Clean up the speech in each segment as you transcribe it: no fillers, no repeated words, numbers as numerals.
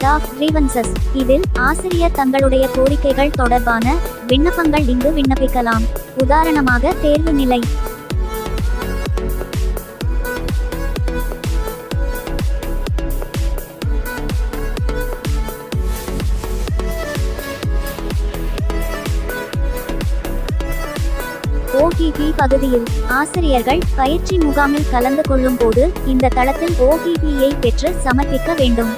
Staff grievances. இதில் ஆசிரியர் தங்களுடைய கோரிக்கைகள் தொடர்பான விண்ணப்பங்கள் இங்கு விண்ணப்பிக்கலாம். உதாரணமாக தேர்வு நிலை. OTP பகுதியில் ஆசிரியர்கள் பயிற்சி முகாமில் கலந்து கொள்ளும் போது இந்த தளத்தில் OTP-யை பெற்று சமர்ப்பிக்க வேண்டும்.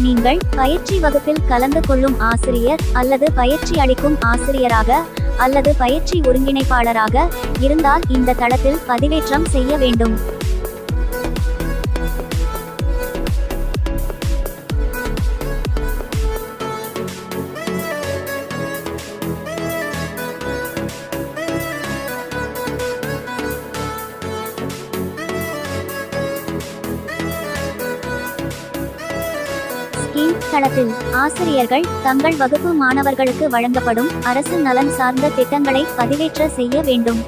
நீங்கள் பயிற்சி வகுப்பில் கலந்து கொள்ளும் ஆசிரியர் அல்லது பயிற்சி அளிக்கும் ஆசிரியராக அல்லது பயிற்சி ஒருங்கிணைப்பாளராக இருந்தால் இந்த தளத்தில் பதிவேற்றம் செய்ய வேண்டும். தளத்தில் ஆசிரியர்கள் தங்கள் வகுப்பு மாணவர்களுக்கு வழங்கப்படும் அரசு நலன் சார்ந்த திட்டங்களை பதிவேற்ற செய்ய வேண்டும்.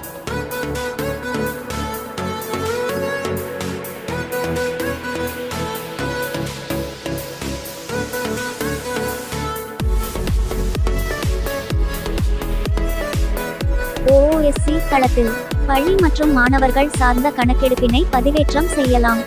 OOSC தளத்தில் பள்ளி மற்றும் மாணவர்கள் சார்ந்த கணக்கெடுப்பினை பதிவேற்றம் செய்யலாம்.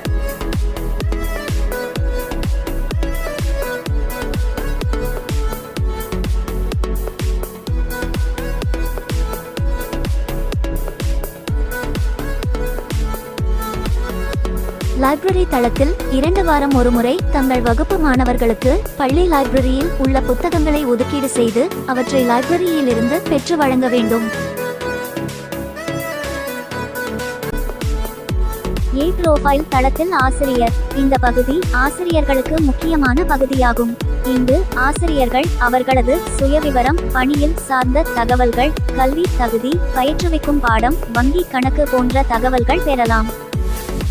லைப்ரரி தளத்தில் 2 வாரம் ஒருமுறை தங்கள் வகுப்பு மாணவர்களுக்கு பள்ளி லைப்ரரியில் உள்ள புத்தகங்களை ஒதுக்கீடு செய்து அவற்றை லைப்ரரியில் இருந்து பெற்று வழங்க வேண்டும். ப்ரொஃபைல் தளத்தில் ஆசிரியர். இந்த பகுதி ஆசிரியர்களுக்கு முக்கியமான பகுதியாகும். இங்கு ஆசிரியர்கள் அவர்களது சுயவிவரம், பணியில் சார்ந்த தகவல்கள், கல்வி தகுதி, பயிற்றுவிக்கும் பாடம், வங்கி கணக்கு போன்ற தகவல்கள் பெறலாம்.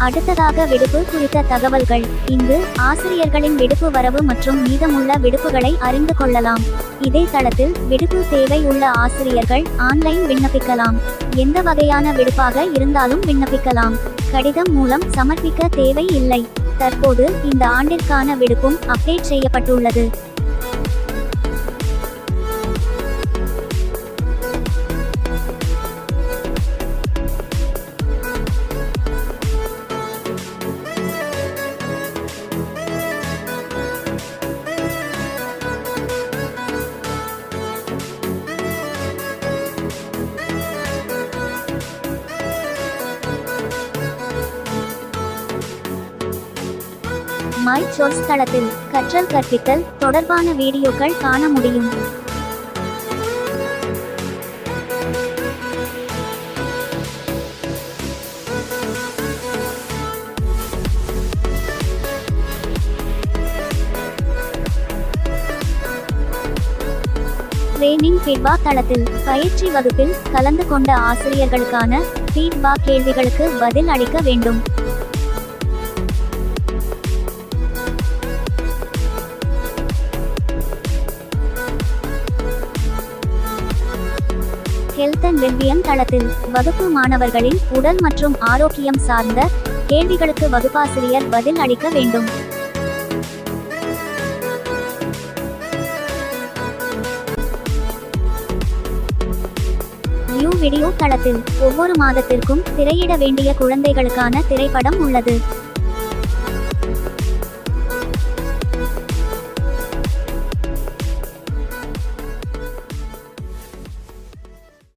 அடுத்ததாக விடுப்பு குறித்த தகவல்கள். இங்கு ஆசிரியர்களின் விடுப்பு வரவு மற்றும் மீதமுள்ள விடுப்புகளை அறிந்து கொள்ளலாம். இதே தளத்தில் விடுப்பு தேவை உள்ள ஆசிரியர்கள் ஆன்லைன் விண்ணப்பிக்கலாம். எந்த வகையான விடுப்பாக இருந்தாலும் விண்ணப்பிக்கலாம். கடிதம் மூலம் சமர்ப்பிக்க தேவை இல்லை. தற்போது இந்த ஆண்டிற்கான விடுப்பும் அப்டேட் செய்யப்பட்டுள்ளது. மை சாய்ஸ் தளத்தில் கற்றல் கற்பித்தல் தொடர்பான வீடியோக்கள் காண முடியும். ட்ரெய்னிங் ஃபீட்பேக் தளத்தில் பயிற்சி வகுப்பில் கலந்து கொண்ட ஆசிரியர்களுக்கான ஃபீட்பேக் கேள்விகளுக்கு பதில் அளிக்க வேண்டும். ஹெல்த் அண்ட் வெல்பியன் தளத்தில் வகுப்பு மாணவர்களின் உடல் மற்றும் ஆரோக்கியம் சார்ந்த கேள்விகளுக்கு வகுப்பாசிரியர் பதில் அளிக்க வேண்டும். வியூ வீடியோ தளத்தில் ஒவ்வொரு மாதத்திற்கும் திரையிட வேண்டிய குழந்தைகளுக்கான திரைப்படம் உள்ளது.